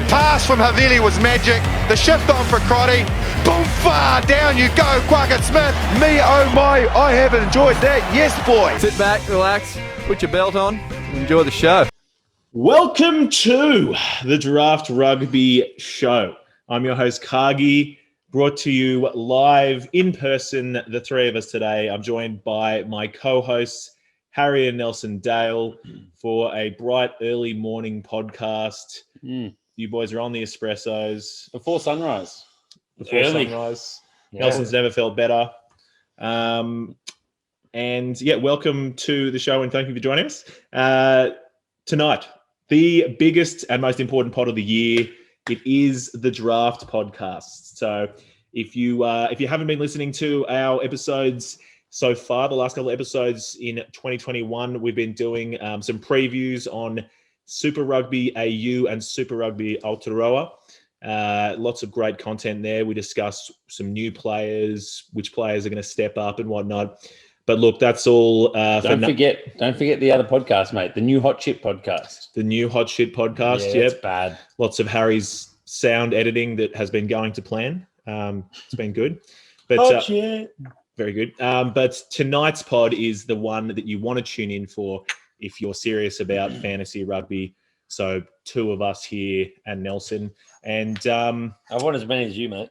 pass from Havili was magic. The shift on for Crotty. Boom, far down you go, Quackett Smith. Me, oh my, I have enjoyed that. Yes, boy. Sit back, relax, put your belt on, and enjoy the show. Welcome to the Draft Rugby Show. I'm your host, Cargie, brought to you live in person, the three of us today. I'm joined by my co-hosts, Harry and Nelson Dale, for a bright early morning podcast. You boys are on the espressos. Before sunrise. Sunrise. Yeah. Nelson's never felt better. And yeah, welcome to the show and thank you for joining us. Tonight, the biggest and most important pod of the year, it is the Draft Podcast. So if you haven't been listening to our episodes so far, the last couple of episodes in 2021, we've been doing some previews on Super Rugby AU and Super Rugby Aotearoa. Lots of great content there. We discussed some new players, which players are going to step up and whatnot. But look, that's all. Don't forget the other podcast, mate. The new Hot Shit podcast. The new Hot Shit podcast. Yeah, it's bad. Lots of Harry's sound editing that has been going to plan. It's been good. But Hot shit. Very good. But tonight's pod is the one that you want to tune in for if you're serious about fantasy rugby. So two of us here and Nelson. And I want as many as you, mate.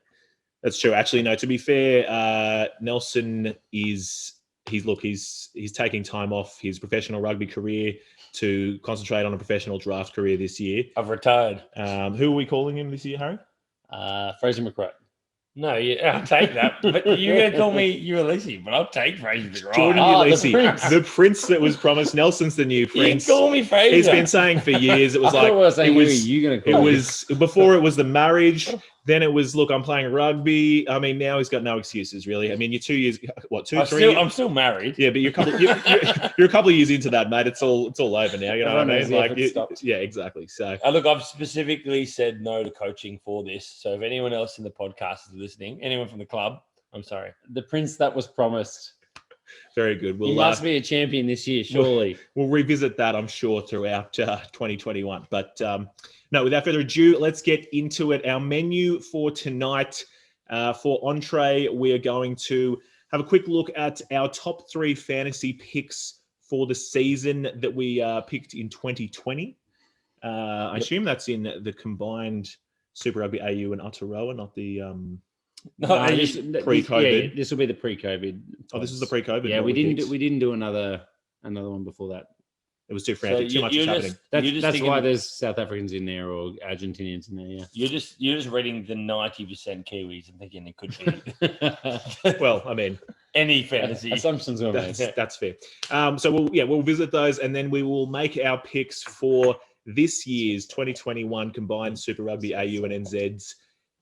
That's true. Actually, no, to be fair, Nelson he's taking time off his professional rugby career to concentrate on a professional draft career this year. I've retired. Who are we calling him this year, Harry? Fraser McRae. No, yeah, I'll take that. But you're going to call me Ulysses, but I'll take Fraser McRae. Jordan Ulysses, the prince that was promised. Nelson's the new prince. You call me Fraser. He's been saying for years. It was before it was the marriage. Then it was, look, I'm playing rugby. I mean, now he's got no excuses, really. I mean, you're 2 years, I'm still married. Yeah, but you're a couple of years into that, mate. It's all over now. You know what I mean? Yeah, exactly. So, look, I've specifically said no to coaching for this. So if anyone else in the podcast is listening, anyone from the club, I'm sorry. The prince that was promised. Very good. He must be a champion this year, surely. We'll revisit that, I'm sure, throughout 2021. But no, without further ado, let's get into it. Our menu for tonight, for entree, we are going to have a quick look at our top three fantasy picks for the season that we picked in 2020. I assume that's in the combined Super Rugby AU and Aotearoa, not the... pre-COVID. This will be the pre-COVID. Oh, this is the pre-COVID. Yeah, we didn't do another one before that. It was too frantic. Too much was happening. That's why there's South Africans in there or Argentinians in there. Yeah, you're just reading the 90% Kiwis and thinking it could be. Well, I mean, any fantasy assumptions are made. That's fair. So we'll visit those and then we will make our picks for this year's 2021 combined Super Rugby AU and NZ's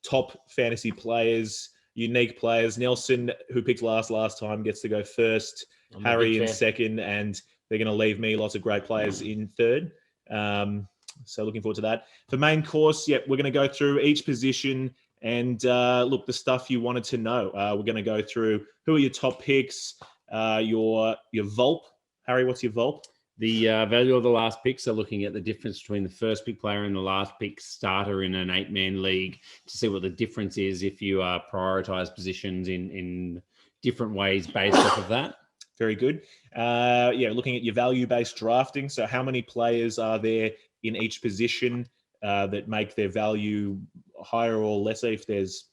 top fantasy players, unique players. Nelson, who picked last time, gets to go first. Harry in second, and they're going to leave me lots of great players in third. So looking forward to that. For main course, we're going to go through each position and look, the stuff you wanted to know. We're going to go through who are your top picks, your VOLP. Harry, what's your VOLP? The value of the last picks are looking at the difference between the first pick player and the last pick starter in an 8-man league to see what the difference is if you prioritize positions in different ways based off of that. Very good. Looking at your value-based drafting. So how many players are there in each position that make their value higher or lesser? If there's,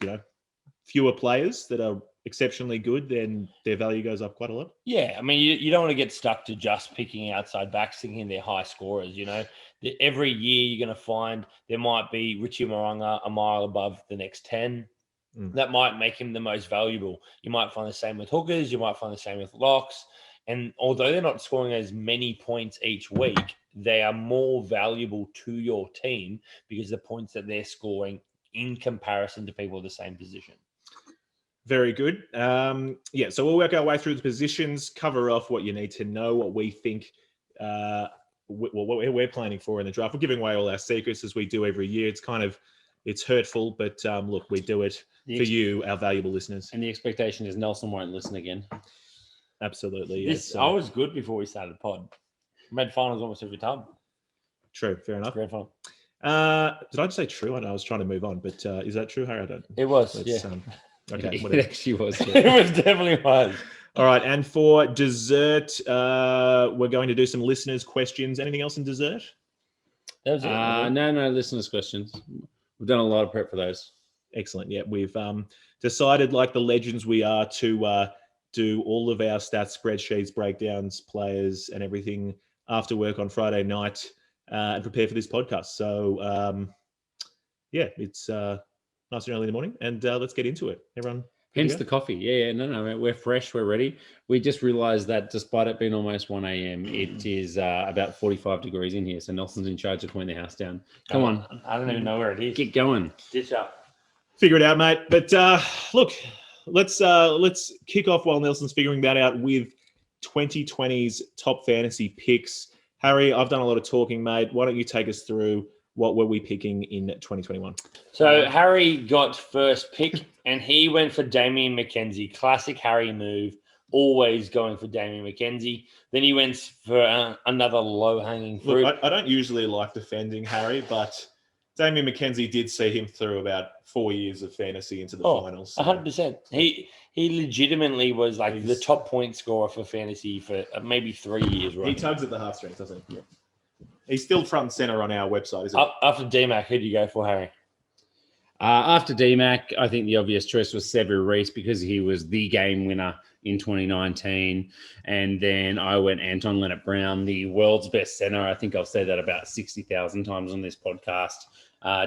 fewer players that are exceptionally good, then their value goes up quite a lot. Yeah, I mean, you don't want to get stuck to just picking outside backs, thinking they're high scorers. Every year you're going to find there might be Richie Mo'unga a mile above the next 10. That might make him the most valuable. You might find the same with hookers. You might find the same with locks. And although they're not scoring as many points each week, they are more valuable to your team because the points that they're scoring in comparison to people of the same position. Very good. So we'll work our way through the positions, cover off what you need to know, what we think, what we're planning for in the draft. We're giving away all our secrets as we do every year. It's hurtful, but look, we do it for you, our valuable listeners. And the expectation is Nelson won't listen again. Absolutely. Yes. I was good before we started pod. Made finals almost every time. True. Fair enough. Grand final. Did I just say true? I know I was trying to move on, but is that true, Harry? I don't. It was, Let's, yeah. Okay, It whatever. actually was. It was definitely was. All right, and for dessert, we're going to do some listeners' questions. Anything else in dessert? That was it. No, listeners' questions. We've done a lot of prep for those. Excellent. Yeah, we've decided, like the legends we are, to do all of our stats, spreadsheets, breakdowns, players, and everything after work on Friday night and prepare for this podcast. So, yeah, it's nice and early in the morning, and let's get into it. Everyone. Hence the coffee. Yeah, no, we're fresh, we're ready. We just realized that despite it being almost 1 a.m., it is about 45 degrees in here. So Nelson's in charge of cleaning the house down. Come on. I don't even know where it is. Get going. Ditch up. Figure it out, mate. But look, let's kick off while Nelson's figuring that out with 2020's top fantasy picks. Harry, I've done a lot of talking, mate. Why don't you take us through what were we picking in 2021? So Harry got first pick, and he went for Damien McKenzie. Classic Harry move, always going for Damien McKenzie. Then he went for another low-hanging fruit. Look, I don't usually like defending Harry, but Damien McKenzie did see him through about 4 years of fantasy into the finals. So. 100%. He legitimately was like the top point scorer for fantasy for maybe 3 years. Right? He tugs at the heartstrings, doesn't he? Yeah. He's still front and center on our website, isn't he? After DMAC, who do you go for, Harry? After DMAC, I think the obvious choice was Sevu Reece because he was the game winner in 2019. And then I went Anton Leonard-Brown, the world's best center. I think I've said that about 60,000 times on this podcast,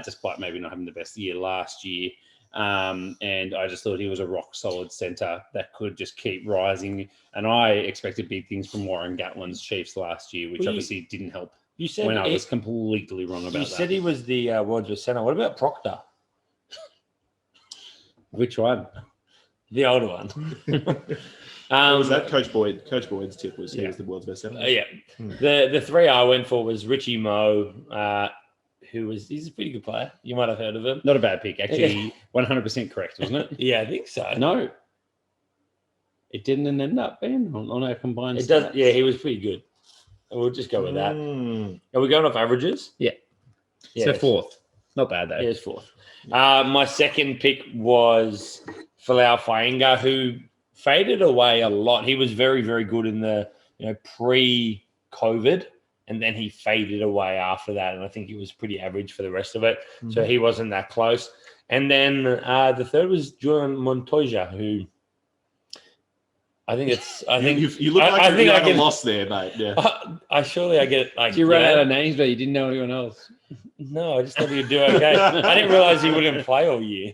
despite maybe not having the best year last year. And I just thought he was a rock-solid center that could just keep rising. And I expected big things from Warren Gatlin's Chiefs last year, which obviously didn't help. You said when I was completely wrong about that. You said he was the world's best center. What about Proctor? Which one? The older one. Was that Coach Boyd? Coach Boyd's tip was he was the world's best center. Yeah. The three I went for was Richie Moe, he's a pretty good player. You might have heard of him. Not a bad pick. Actually, 100% correct, wasn't it? Yeah, I think so. No. It didn't end up being on our combined It does. Yeah, he was pretty good. We'll just go with that. Are we going off averages? Yeah. So fourth. Not bad, though. Yeah, it's fourth. My second pick was Folau Fainga, who faded away a lot. He was very, very good in the pre-COVID, and then he faded away after that. And I think he was pretty average for the rest of it. So he wasn't that close. And then the third was Julian Montoya, who I think you look like you're at a loss there, mate. Yeah. I get like. You ran out of names, but you didn't know anyone else. No, I just thought he'd do okay. I didn't realize he wouldn't play all year.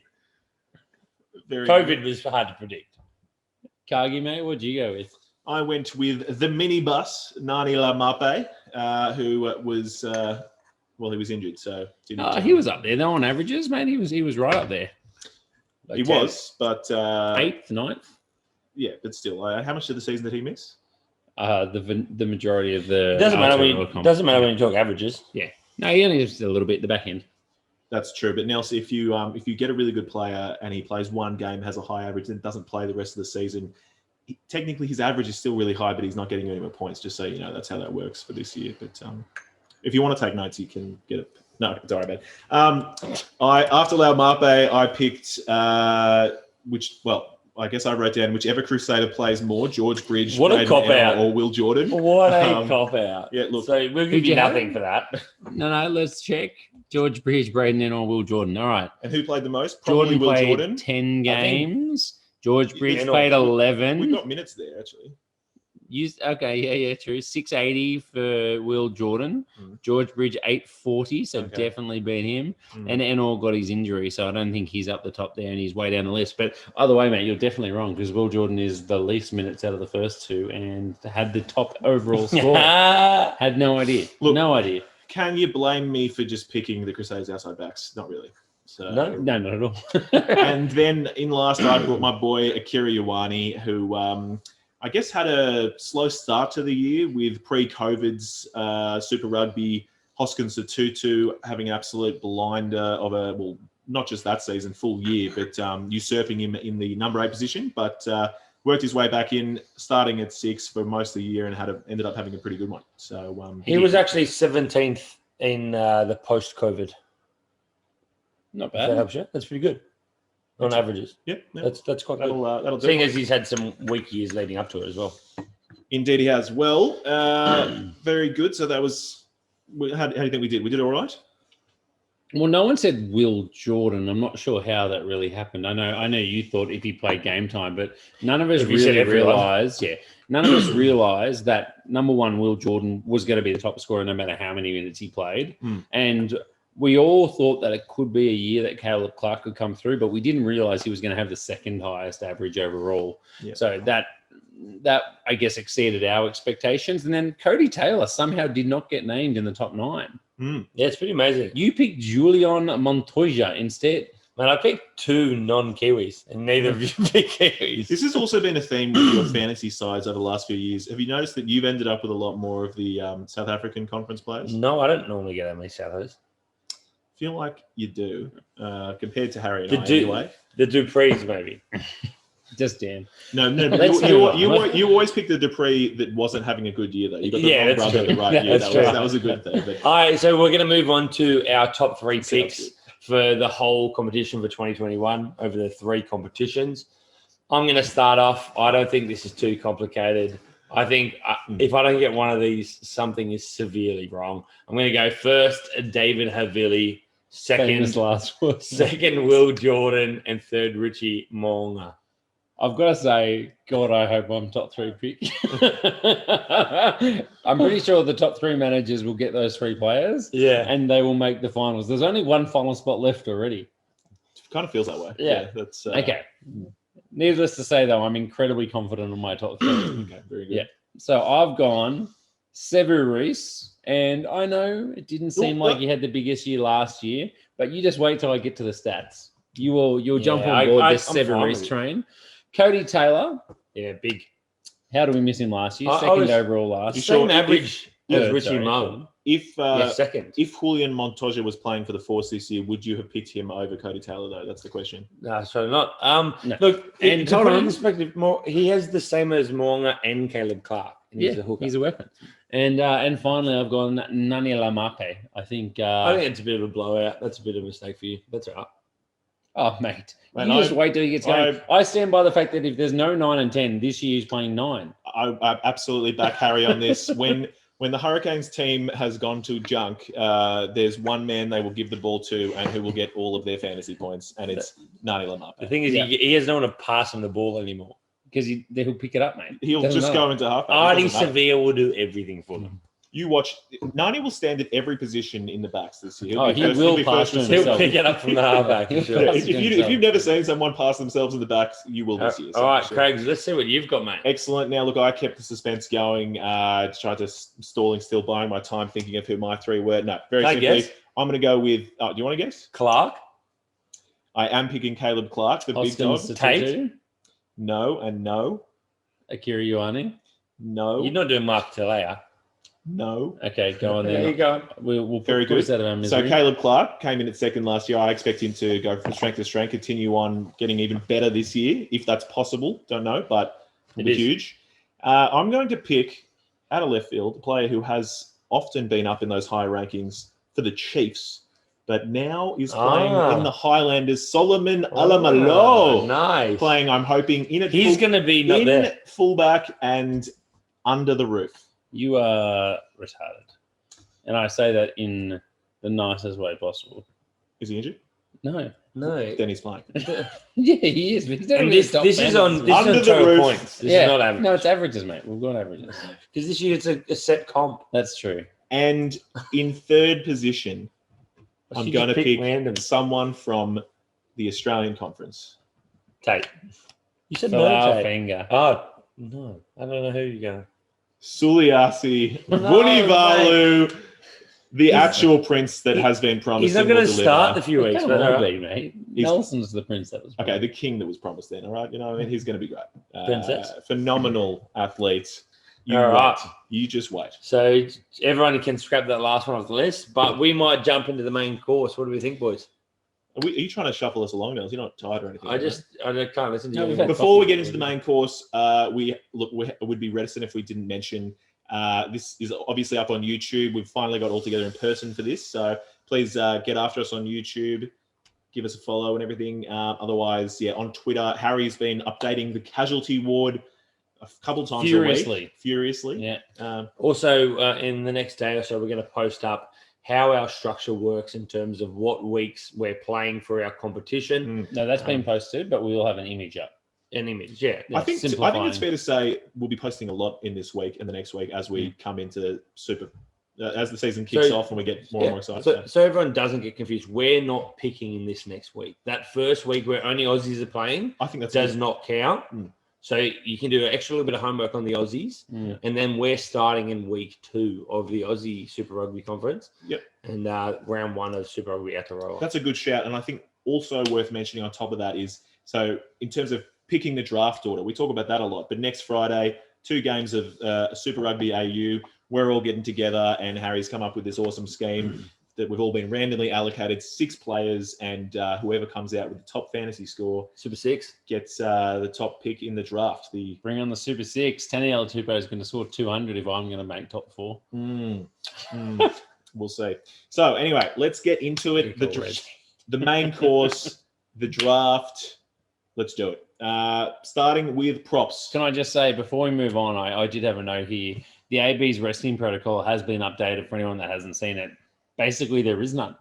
COVID was hard to predict. Cargie, mate, what'd you go with? I went with the minibus, Nani Lamape, who was he was injured, so he was up there. Though on averages, man, he was right up there. Like he 10th. Was, but 8th, 9th. Yeah, but still, how much of the season did he miss? The majority of the. It doesn't matter when you talk averages. Yeah, no, he only just a little bit at the back end. That's true, but Nelson, if you get a really good player and he plays one game, has a high average, then doesn't play the rest of the season, technically his average is still really high, but he's not getting any more points. Just so you know, that's how that works for this year. But if you want to take notes, you can get it. No, don't worry about it. After Lau Mape, I picked I guess I wrote down whichever Crusader plays more, George Bridge, what a cop out, or Will Jordan. What a cop out. Yeah, look. So we'll give you nothing for that. No, let's check. George Bridge, Braden, or Will Jordan. All right. And who played the most? Probably Jordan Will played Jordan. 10 games. George Bridge played 11. We've got minutes there, actually. Okay, true. 680 for Will Jordan. George Bridge 840, so definitely beat him. And Enor got his injury, so I don't think he's up the top there and he's way down the list. But either way, mate, you're definitely wrong because Will Jordan is the least minutes out of the first two and had the top overall score. Had no idea. Look, no idea. Can you blame me for just picking the Crusaders outside backs? Not really. So, no, not at all. And then in last, I brought my boy Akira Ioane, who I guess had a slow start to the year with pre-COVID's Super Rugby, Hoskins to Tutu having an absolute blinder of not just that season, full year, but usurping him in the number 8 position, but worked his way back in, starting at 6 for most of the year and ended up having a pretty good one. So he was actually 17th in the post-COVID. Not If that bad. helps you. That's pretty good on averages. Yeah, That's quite good. that'll do. Seeing as he's had some weak years leading up to it as well. Indeed, he has. Well, very good. So that was. How do you think we did? We did all right. Well, no one said Will Jordan. I'm not sure how that really happened. I know you thought if he played game time, but none of us If you said really everyone. realised. Yeah, none of us realised that number one, Will Jordan was going to be the top scorer no matter how many minutes he played, and we all thought that it could be a year that Caleb Clark could come through, but we didn't realise he was going to have the second highest average overall. Yeah. So that I guess exceeded our expectations. And then Cody Taylor somehow did not get named in the top 9. Yeah, it's pretty amazing. You picked Julian Montoya instead. Man, I picked 2 non-Kiwis, and neither of you picked Kiwis. This has also been a theme with your fantasy sides over the last few years. Have you noticed that you've ended up with a lot more of the South African conference players? No, I don't normally get that many Southers. Feel like you do, compared to Harry and I anyway. The Duprees, maybe. Just Dan. No, but Let's you always picked the Dupree that wasn't having a good year, though. You got the wrong brother the right year. That was a good thing. But... All right, so we're going to move on to our top 3 picks for the whole competition for 2021 over the 3 competitions. I'm going to start off. I don't think this is too complicated. I think if I don't get one of these, something is severely wrong. I'm going to go first, David Havili, second Will Jordan, and third Richie Mo'unga. I've got to say, God, I hope I'm top 3 pick. I'm pretty sure the top 3 managers will get those 3 players. Yeah. And they will make the finals. There's only one final spot left already. It kind of feels that way. Yeah. That's okay. Needless to say, though, I'm incredibly confident on my top 3. Okay, very good. Yeah. So I've gone Sevu Reece, and I know it didn't seem like he had the biggest year last year, but you just wait till I get to the stats. You'll jump on board this Sevu Reece train. Cody Taylor. Yeah, big. How do we miss him last year? Second overall last year. Same average as Richie Mo. Second. If Julian Montoya was playing for the Force this year, would you have picked him over Cody Taylor, though? That's the question. No, so not. No. Look, And to put it in perspective, he has the same as Mo'unga and Caleb Clark. And he's a hooker. He's a weapon. And finally, I've gone Nani Lamape. I think it's a bit of a blowout. That's a bit of a mistake for you. That's all right. Oh, mate. You just wait till he gets going. I stand by the fact that if there's no 9 and 10, this year he's playing 9. I absolutely back Harry on this. When the Hurricanes team has gone to junk, there's one man they will give the ball to and who will get all of their fantasy points, and it's Nani Lamape. The thing is, he has no one to pass him the ball anymore. Because he'll pick it up, mate. He'll just go into halfback. Artie Sevilla will do everything for them. You watch. Nani will stand at every position in the backs this year. He will pass to himself. He'll pick it up from the halfback. If you've never seen someone pass themselves in the backs, you will this year. All right, Craig, let's see what you've got, mate. Excellent. Now, look, I kept the suspense going, tried to still buying my time thinking of who my 3 were. No, very simply, I'm going to go with, do you want to guess? Clark? I am picking Caleb Clark, the big dog. Tate? No and no. Akira Ioane? No. You're not doing Mark Talea. No. Okay, go on then. There you go. We'll very good. Out of our misery. So Caleb Clark came in at second last year. I expect him to go from strength to strength, continue on getting even better this year, if that's possible. Don't know, but it'll be huge. I'm going to pick, out of left field, a player who has often been up in those higher rankings for the Chiefs, but now is playing in the Highlanders. Solomon Alamalo. Nice. Playing, I'm hoping, he's going to be not there. Fullback and under the roof. You are retarded. And I say that in the nicest way possible. Is he injured? No. Then he's playing. Yeah, he is. But he's and this is on total points. This is not average. No, it's averages, mate. We've got averages. Because this year it's a set comp. That's true. And in third position, I'm going to pick someone from the Australian Conference. Tate. You said no, Tate. Finger. Oh, no. I don't know who you're going. Suliasi Vunivalu, the actual prince that has been promised. He's not going to start the few weeks. But mate. Nelson's the prince that was promised. Okay, the king that was promised then, all right? You know, I mean, he's going to be great. Princess. Phenomenal athlete. You just wait. So everyone can scrap that last one off the list, but we might jump into the main course. What do we think, boys? Are you trying to shuffle us along, Nels? You're not tired or anything. I can't listen to you. Before we get into the main course, we would be reticent if we didn't mention This is obviously up on YouTube. We've finally got all together in person for this. So please get after us on YouTube. Give us a follow and everything. Otherwise, on Twitter, Harry's been updating the casualty ward a couple times a week. Furiously. Yeah. Also, in the next day or so, we're going to post up how our structure works in terms of what weeks we're playing for our competition. No, that's been posted, but we will have an image up. An image, yeah. I think it's fair to say we'll be posting a lot in this week and the next week as we come into Super, as the season kicks off and we get more and more excited. So everyone doesn't get confused. We're not picking in this next week. That first week where only Aussies are playing, I think that does not count. So you can do an extra little bit of homework on the Aussies, and then we're starting in week 2 of the Aussie Super Rugby Conference. Yep. And round 1 of Super Rugby Aotearoa. That's a good shout, and I think also worth mentioning on top of that is, so in terms of picking the draft order, we talk about that a lot, but next Friday, 2 games of Super Rugby AU, we're all getting together, and Harry's come up with this awesome scheme that we've all been randomly allocated 6 players, and whoever comes out with the top fantasy score, Super 6, gets the top pick in the draft. Bring on the Super 6. Taniela Tupou is going to score 200 if I'm going to make top 4. We'll see. So anyway, let's get into it. The main course, the draft. Let's do it. Starting with props. Can I just say, before we move on, I did have a note here. The AB's resting protocol has been updated for anyone that hasn't seen it. Basically, there is none.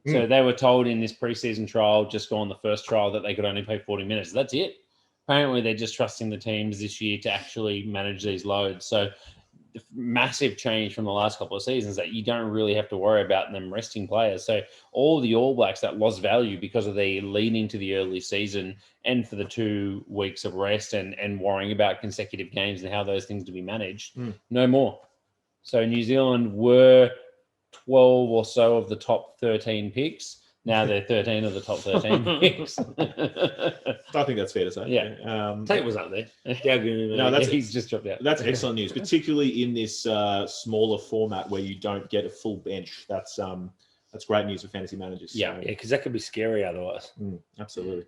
So they were told in this preseason trial, just go on the first trial, that they could only play 40 minutes. That's it. Apparently, they're just trusting the teams this year to actually manage these loads. So the massive change from the last couple of seasons that you don't really have to worry about them resting players. So all the All Blacks that lost value because of the leading to the early season and for the 2 weeks of rest and worrying about consecutive games and how those things to be managed, no more. So New Zealand were 12 or so of the top 13 picks. Now they're 13 of the top 13 picks. I think that's fair to say. Yeah. Tate was up there. No, he's just dropped out. That's excellent news, particularly in this smaller format where you don't get a full bench. That's great news for fantasy managers. Yeah, because that could be scary otherwise. Absolutely.